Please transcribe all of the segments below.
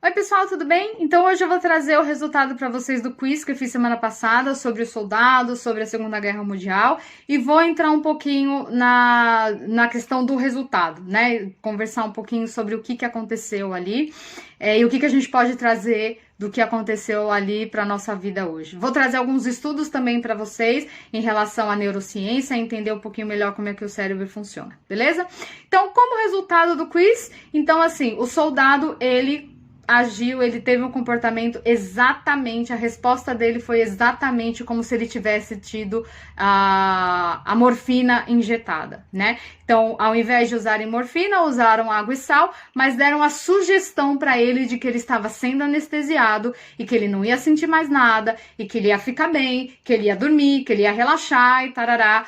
Oi pessoal, tudo bem? Então hoje eu vou trazer o resultado para vocês do quiz que eu fiz semana passada sobre os soldados, sobre a Segunda Guerra Mundial e vou entrar um pouquinho na questão do resultado, né? Conversar um pouquinho sobre o que aconteceu ali e o que a gente pode trazer do que aconteceu ali para nossa vida hoje. Vou trazer alguns estudos também para vocês em relação à neurociência, entender um pouquinho melhor como é que o cérebro funciona, beleza? Então, como resultado do quiz, então assim, o soldado, ele agiu, ele teve um comportamento exatamente, a resposta dele foi exatamente como se ele tivesse tido a morfina injetada, né? Então, ao invés de usarem morfina, usaram água e sal, mas deram a sugestão para ele de que ele estava sendo anestesiado e que ele não ia sentir mais nada, e que ele ia ficar bem, que ele ia dormir, que ele ia relaxar e tarará.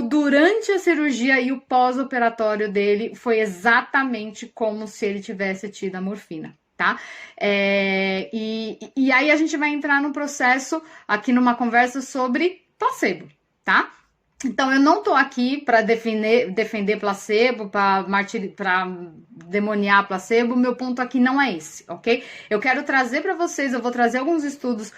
Durante a cirurgia e o pós-operatório dele foi exatamente como se ele tivesse tido a morfina, tá? E aí a gente vai entrar num processo aqui numa conversa sobre placebo, tá? Então eu não tô aqui para defender placebo, para demoniar placebo. Meu ponto aqui não é esse, ok? Eu quero trazer para vocês, eu vou trazer alguns estudos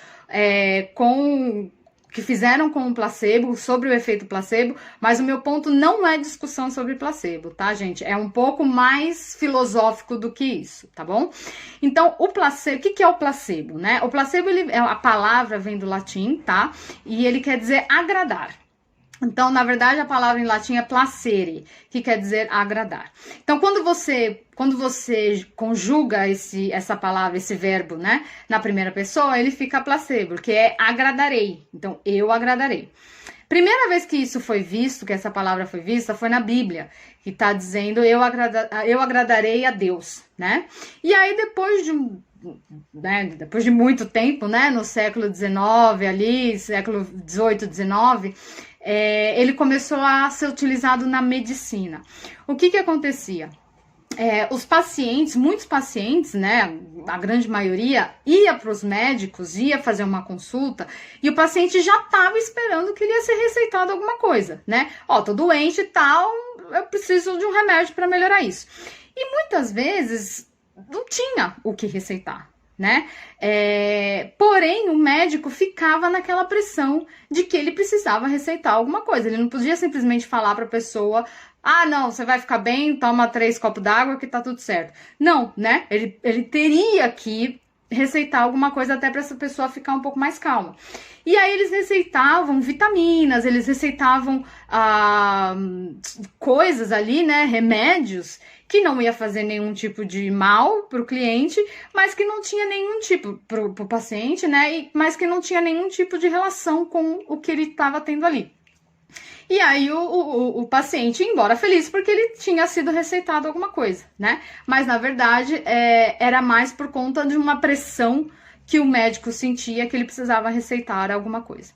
que fizeram com o placebo, sobre o efeito placebo, mas o meu ponto não é discussão sobre placebo, tá, gente? É um pouco mais filosófico do que isso, tá bom? Então, o placebo, o que é o placebo, né? O placebo, a palavra vem do latim, tá? E ele quer dizer agradar. Então, na verdade, a palavra em latim é placere, que quer dizer agradar. Então, quando você conjuga essa palavra, esse verbo, né, na primeira pessoa, ele fica placebo, que é agradarei. Então, eu agradarei. Primeira vez que isso foi visto, que essa palavra foi vista, foi na Bíblia, que está dizendo eu agradarei a Deus, né? E aí, depois de muito tempo, né, no século XIX ali, século XVIII, XIX, ele começou a ser utilizado na medicina. O que acontecia? Os pacientes, muitos pacientes, né, a grande maioria, ia para os médicos, ia fazer uma consulta, e o paciente já estava esperando que ele ia ser receitado alguma coisa, né? Ó, tô doente e tal, eu preciso de um remédio para melhorar isso. E muitas vezes não tinha o que receitar, né? Porém, o médico ficava naquela pressão de que ele precisava receitar alguma coisa. Ele não podia simplesmente falar para a pessoa: ah, não, você vai ficar bem, toma 3 copos d'água que tá tudo certo. Não, né? Ele teria que receitar alguma coisa até para essa pessoa ficar um pouco mais calma. E aí eles receitavam vitaminas, eles receitavam coisas ali, né, remédios, que não ia fazer nenhum tipo de mal para o cliente, mas que não tinha nenhum tipo, para o paciente, né, mas que não tinha nenhum tipo de relação com o que ele estava tendo ali. E aí o paciente ia embora feliz porque ele tinha sido receitado alguma coisa, né? Mas na verdade era mais por conta de uma pressão que o médico sentia que ele precisava receitar alguma coisa.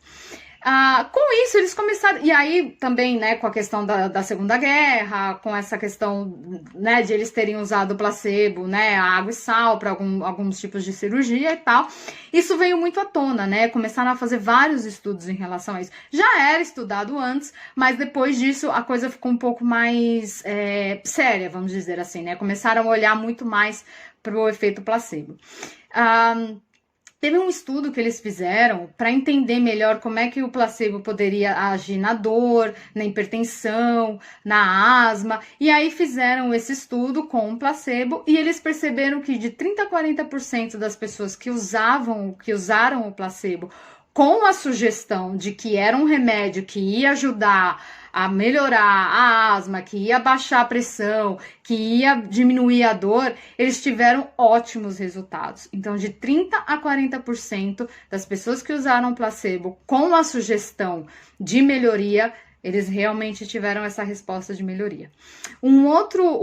Com isso, eles começaram... E aí, também, né, com a questão da Segunda Guerra, com essa questão, né, de eles terem usado placebo, né, água e sal para alguns tipos de cirurgia e tal, isso veio muito à tona, né? Começaram a fazer vários estudos em relação a isso. Já era estudado antes, mas depois disso a coisa ficou um pouco mais séria, vamos dizer assim, né? Começaram a olhar muito mais para o efeito placebo. Teve um estudo que eles fizeram para entender melhor como é que o placebo poderia agir na dor, na hipertensão, na asma, e aí fizeram esse estudo com o placebo e eles perceberam que de 30% a 40% das pessoas que usaram o placebo com a sugestão de que era um remédio que ia ajudar a melhorar a asma, que ia baixar a pressão, que ia diminuir a dor, eles tiveram ótimos resultados. Então, de 30% a 40% das pessoas que usaram placebo com a sugestão de melhoria, eles realmente tiveram essa resposta de melhoria. Um outro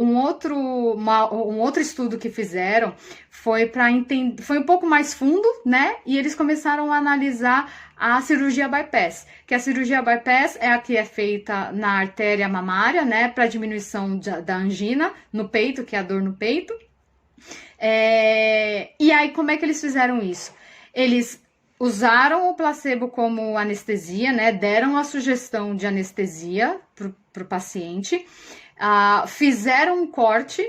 estudo que fizeram foi para entender, foi um pouco mais fundo, né? E eles começaram a analisar a cirurgia bypass, que a cirurgia bypass é a que é feita na artéria mamária, né? Para diminuição da angina no peito, que é a dor no peito. E aí, como é que eles fizeram isso? Eles usaram o placebo como anestesia, né? Deram a sugestão de anestesia para o paciente, fizeram um corte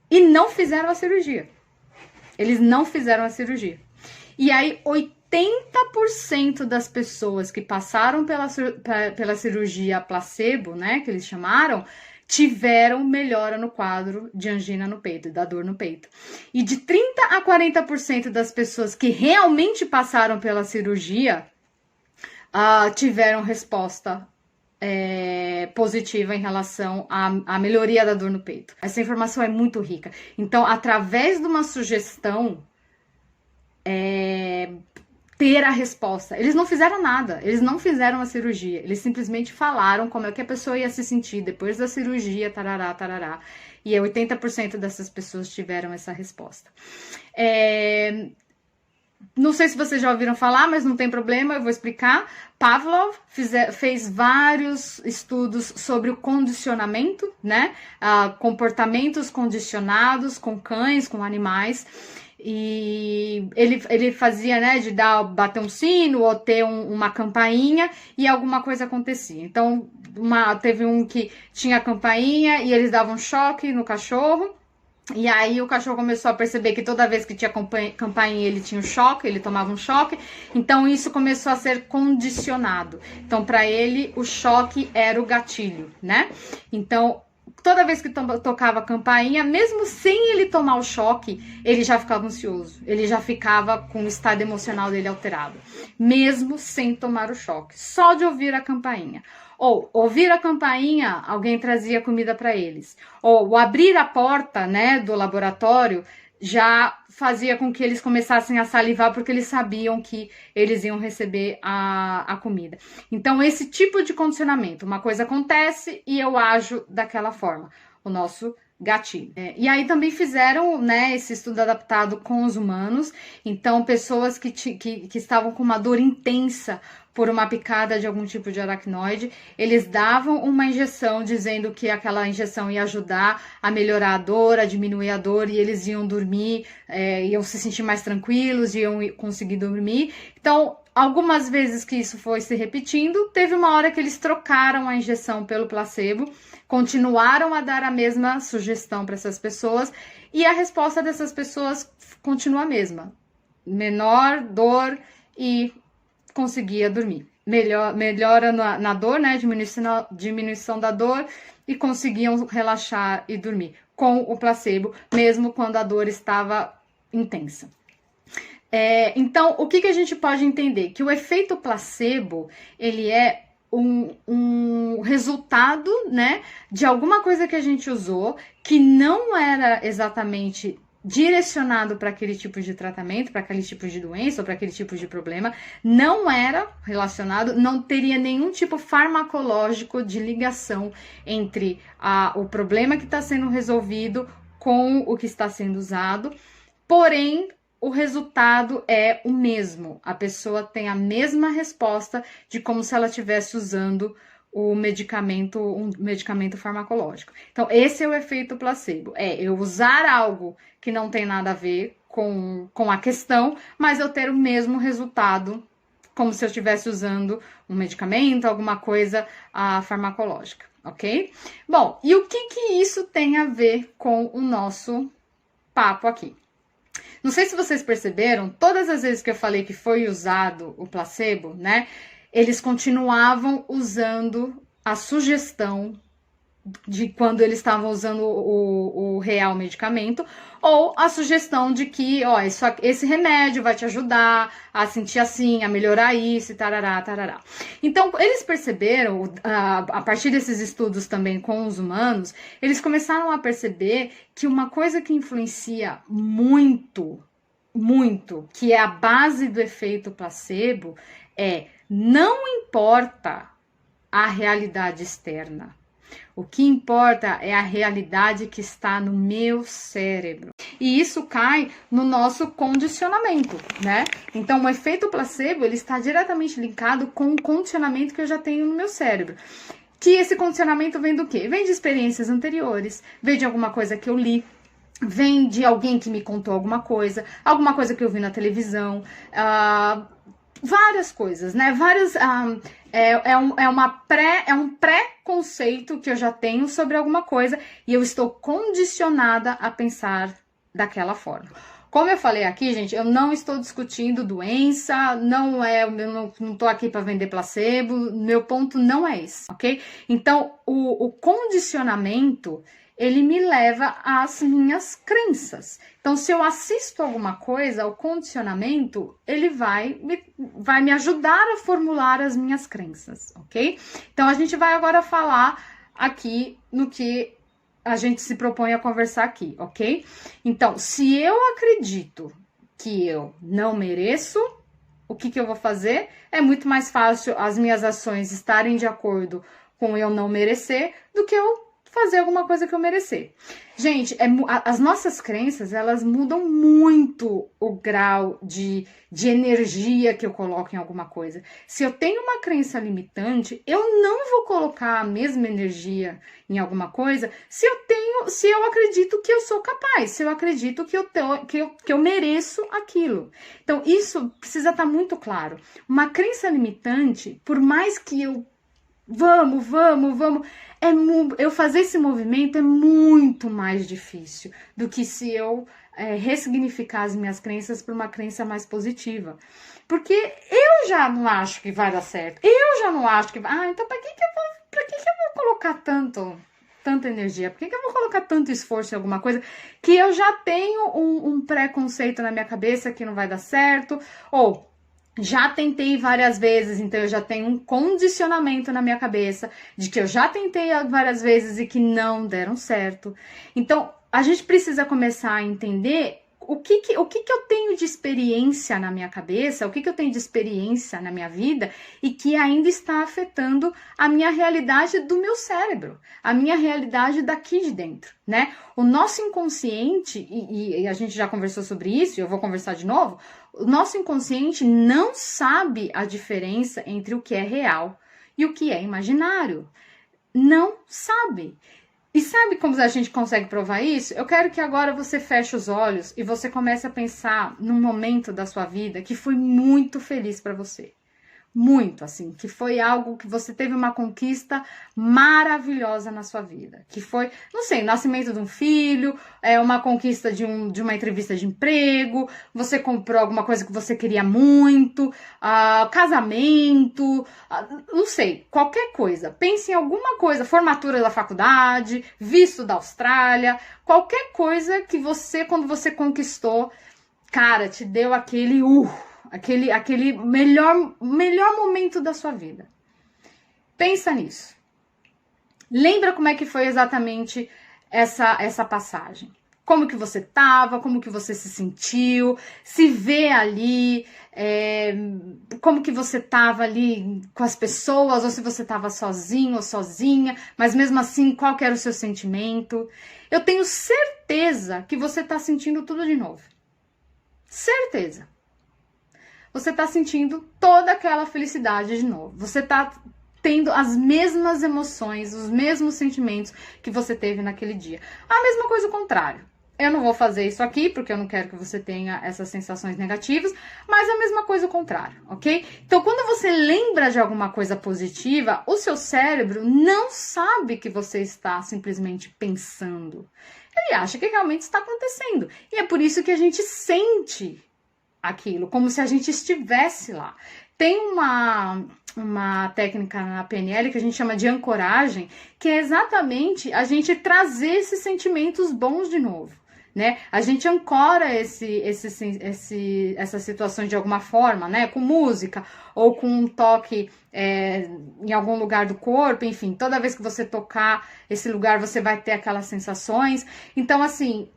e não fizeram a cirurgia. Eles não fizeram a cirurgia. E aí, 80% das pessoas que passaram pela cirurgia placebo, né, que eles chamaram, tiveram melhora no quadro de angina no peito, da dor no peito. E de 30% a 40% das pessoas que realmente passaram pela cirurgia tiveram resposta positiva em relação à melhoria da dor no peito. Essa informação é muito rica. Então, através de uma sugestão, ter a resposta. Eles não fizeram nada, eles não fizeram a cirurgia, eles simplesmente falaram como é que a pessoa ia se sentir depois da cirurgia, tarará, tarará. E 80% dessas pessoas tiveram essa resposta. Não sei se vocês já ouviram falar, mas não tem problema, eu vou explicar. Pavlov fez vários estudos sobre o condicionamento, né? Comportamentos condicionados com cães, com animais. E ele fazia, né, de bater um sino ou ter uma campainha e alguma coisa acontecia. Então, teve um que tinha a campainha e eles davam choque no cachorro. E aí o cachorro começou a perceber que toda vez que tinha campainha ele tinha um choque, ele tomava um choque. Então isso começou a ser condicionado. Então para ele o choque era o gatilho, né? Então toda vez que tocava a campainha, mesmo sem ele tomar o choque, ele já ficava ansioso. Ele já ficava com o estado emocional dele alterado. Mesmo sem tomar o choque. Só de ouvir a campainha. Ou ouvir a campainha, alguém trazia comida para eles. Ou abrir a porta, né, do laboratório já fazia com que eles começassem a salivar, porque eles sabiam que eles iam receber a comida. Então, esse tipo de condicionamento, uma coisa acontece e eu ajo daquela forma, o nosso gatilho. E aí também fizeram, né, esse estudo adaptado com os humanos, então pessoas que estavam com uma dor intensa por uma picada de algum tipo de aracnoide, eles davam uma injeção dizendo que aquela injeção ia ajudar a melhorar a dor, a diminuir a dor, e eles iam dormir, iam se sentir mais tranquilos, iam conseguir dormir. Então, algumas vezes que isso foi se repetindo, teve uma hora que eles trocaram a injeção pelo placebo, continuaram a dar a mesma sugestão para essas pessoas, e a resposta dessas pessoas continua a mesma. Menor dor e conseguia dormir. Melhora na dor, né? Diminuição da dor e conseguiam relaxar e dormir com o placebo, mesmo quando a dor estava intensa. Então, o que a gente pode entender? Que o efeito placebo, ele é um resultado, né, de alguma coisa que a gente usou que não era exatamente direcionado para aquele tipo de tratamento, para aquele tipo de doença ou para aquele tipo de problema, não era relacionado, não teria nenhum tipo farmacológico de ligação entre o problema que está sendo resolvido com o que está sendo usado, porém o resultado é o mesmo, a pessoa tem a mesma resposta de como se ela estivesse usando um medicamento farmacológico. Então, esse é o efeito placebo. Eu usar algo que não tem nada a ver com a questão, mas eu ter o mesmo resultado, como se eu estivesse usando um medicamento, alguma coisa farmacológica, ok? Bom, e o que isso tem a ver com o nosso papo aqui? Não sei se vocês perceberam, todas as vezes que eu falei que foi usado o placebo, né? Eles continuavam usando a sugestão de quando eles estavam usando o real medicamento, ou a sugestão de que, esse remédio vai te ajudar a sentir assim, a melhorar isso, e tarará, tarará. Então, eles perceberam, a partir desses estudos também com os humanos, eles começaram a perceber que uma coisa que influencia muito, que é a base do efeito placebo, não importa a realidade externa. O que importa é a realidade que está no meu cérebro. E isso cai no nosso condicionamento, né? Então, o efeito placebo, ele está diretamente linkado com o condicionamento que eu já tenho no meu cérebro. Que esse condicionamento vem do quê? Vem de experiências anteriores, vem de alguma coisa que eu li, vem de alguém que me contou alguma coisa que eu vi na televisão, várias coisas, né? É um pré-conceito que eu já tenho sobre alguma coisa e eu estou condicionada a pensar daquela forma. Como eu falei aqui, gente, eu não estou discutindo doença, eu não tô aqui para vender placebo, meu ponto não é esse, ok? Então, o condicionamento, ele me leva às minhas crenças. Então, se eu assisto alguma coisa, o condicionamento, ele vai me ajudar a formular as minhas crenças, ok? Então, a gente vai agora falar aqui no que a gente se propõe a conversar aqui, ok? Então, se eu acredito que eu não mereço, o que eu vou fazer? É muito mais fácil as minhas ações estarem de acordo com eu não merecer do que eu fazer alguma coisa que eu merecer. Gente, as nossas crenças, elas mudam muito o grau de energia que eu coloco em alguma coisa. Se eu tenho uma crença limitante, eu não vou colocar a mesma energia em alguma coisa se eu acredito que eu sou capaz, se eu acredito que eu mereço aquilo. Então, isso precisa estar muito claro. Uma crença limitante, por mais que eu vamos, eu fazer esse movimento é muito mais difícil do que se eu ressignificar as minhas crenças por uma crença mais positiva. Porque eu já não acho que vai dar certo. Eu já não acho que vai. Então pra que eu vou colocar tanta energia? Por que eu vou colocar tanto esforço em alguma coisa que eu já tenho um preconceito na minha cabeça que não vai dar certo? Ou já tentei várias vezes, então eu já tenho um condicionamento na minha cabeça de que eu já tentei várias vezes e que não deram certo. Então, a gente precisa começar a entender o que eu tenho de experiência na minha cabeça, o que eu tenho de experiência na minha vida e que ainda está afetando a minha realidade do meu cérebro, a minha realidade daqui de dentro, né? O nosso inconsciente, e a gente já conversou sobre isso, e eu vou conversar de novo, o nosso inconsciente não sabe a diferença entre o que é real e o que é imaginário. Não sabe. E sabe como a gente consegue provar isso? Eu quero que agora você feche os olhos e você comece a pensar num momento da sua vida que foi muito feliz para você. Muito, assim, que foi algo que você teve uma conquista maravilhosa na sua vida. Que foi, não sei, o nascimento de um filho, uma conquista de uma entrevista de emprego, você comprou alguma coisa que você queria muito, casamento, não sei, qualquer coisa. Pense em alguma coisa, formatura da faculdade, visto da Austrália, qualquer coisa que você, quando você conquistou, cara, te deu aquele aquele melhor momento da sua vida. Pensa nisso. Lembra como é que foi exatamente essa passagem. Como que você estava, como que você se sentiu, se vê ali, como que você estava ali com as pessoas, ou se você estava sozinho ou sozinha, mas mesmo assim, qual que era o seu sentimento. Eu tenho certeza que você está sentindo tudo de novo. Certeza. Você está sentindo toda aquela felicidade de novo. Você está tendo as mesmas emoções, os mesmos sentimentos que você teve naquele dia. A mesma coisa ao contrário. Eu não vou fazer isso aqui, porque eu não quero que você tenha essas sensações negativas, mas a mesma coisa ao contrário, ok? Então, quando você lembra de alguma coisa positiva, o seu cérebro não sabe que você está simplesmente pensando. Ele acha que realmente está acontecendo. E é por isso que a gente sente aquilo, como se a gente estivesse lá. Tem uma técnica na PNL que a gente chama de ancoragem, que é exatamente a gente trazer esses sentimentos bons de novo, né? A gente ancora essas situações de alguma forma, né? Com música ou com um toque em algum lugar do corpo, enfim, toda vez que você tocar esse lugar, você vai ter aquelas sensações. Então, assim,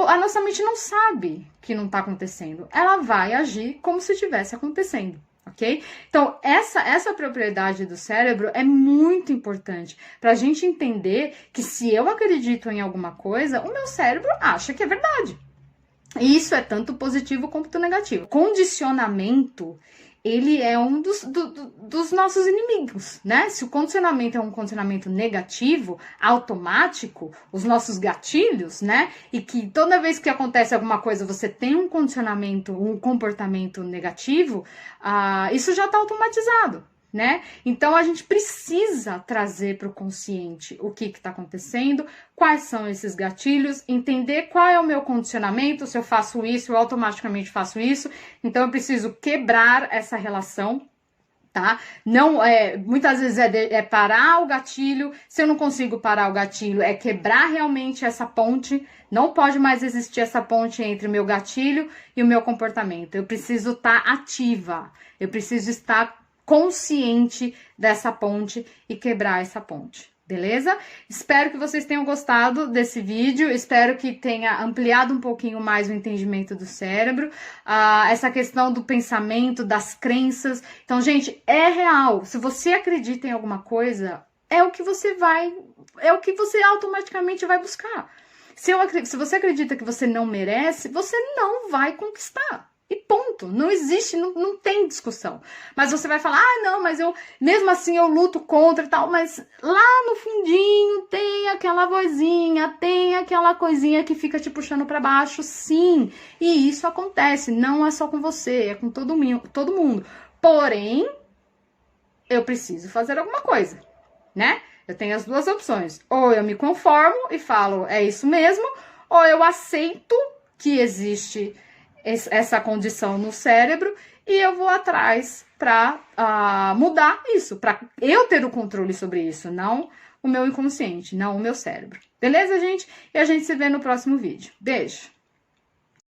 a nossa mente não sabe que não tá acontecendo. Ela vai agir como se estivesse acontecendo. Ok? Então, essa propriedade do cérebro é muito importante para a gente entender que se eu acredito em alguma coisa, o meu cérebro acha que é verdade. E isso é tanto positivo quanto negativo. Condicionamento, ele é um dos nossos inimigos, né? Se o condicionamento é um condicionamento negativo, automático, os nossos gatilhos, né? E que toda vez que acontece alguma coisa, você tem um condicionamento, um comportamento negativo, isso já está automatizado. né? Então, a gente precisa trazer para o consciente o que está acontecendo, quais são esses gatilhos, entender qual é o meu condicionamento, se eu faço isso, eu automaticamente faço isso. Então, eu preciso quebrar essa relação, tá? Não, muitas vezes é parar o gatilho. Se eu não consigo parar o gatilho, é quebrar realmente essa ponte. Não pode mais existir essa ponte entre o meu gatilho e o meu comportamento. Eu preciso estar ativa, eu preciso estar consciente dessa ponte e quebrar essa ponte. Beleza? Espero que vocês tenham gostado desse vídeo, espero que tenha ampliado um pouquinho mais o entendimento do cérebro, essa questão do pensamento, das crenças. Então, gente, é real. Se você acredita em alguma coisa, é o que você automaticamente vai buscar. Se você acredita que você não merece, você não vai conquistar. E ponto, não existe, não tem discussão. Mas você vai falar, não, mas mesmo assim eu luto contra e tal, mas lá no fundinho tem aquela vozinha, tem aquela coisinha que fica te puxando para baixo, sim. E isso acontece, não é só com você, é com todo mundo. Porém, eu preciso fazer alguma coisa, né? Eu tenho as duas opções, ou eu me conformo e falo, é isso mesmo, ou eu aceito que existe essa condição no cérebro e eu vou atrás para mudar isso, para eu ter o controle sobre isso, não o meu inconsciente, não o meu cérebro. Beleza, gente? E a gente se vê no próximo vídeo. Beijo!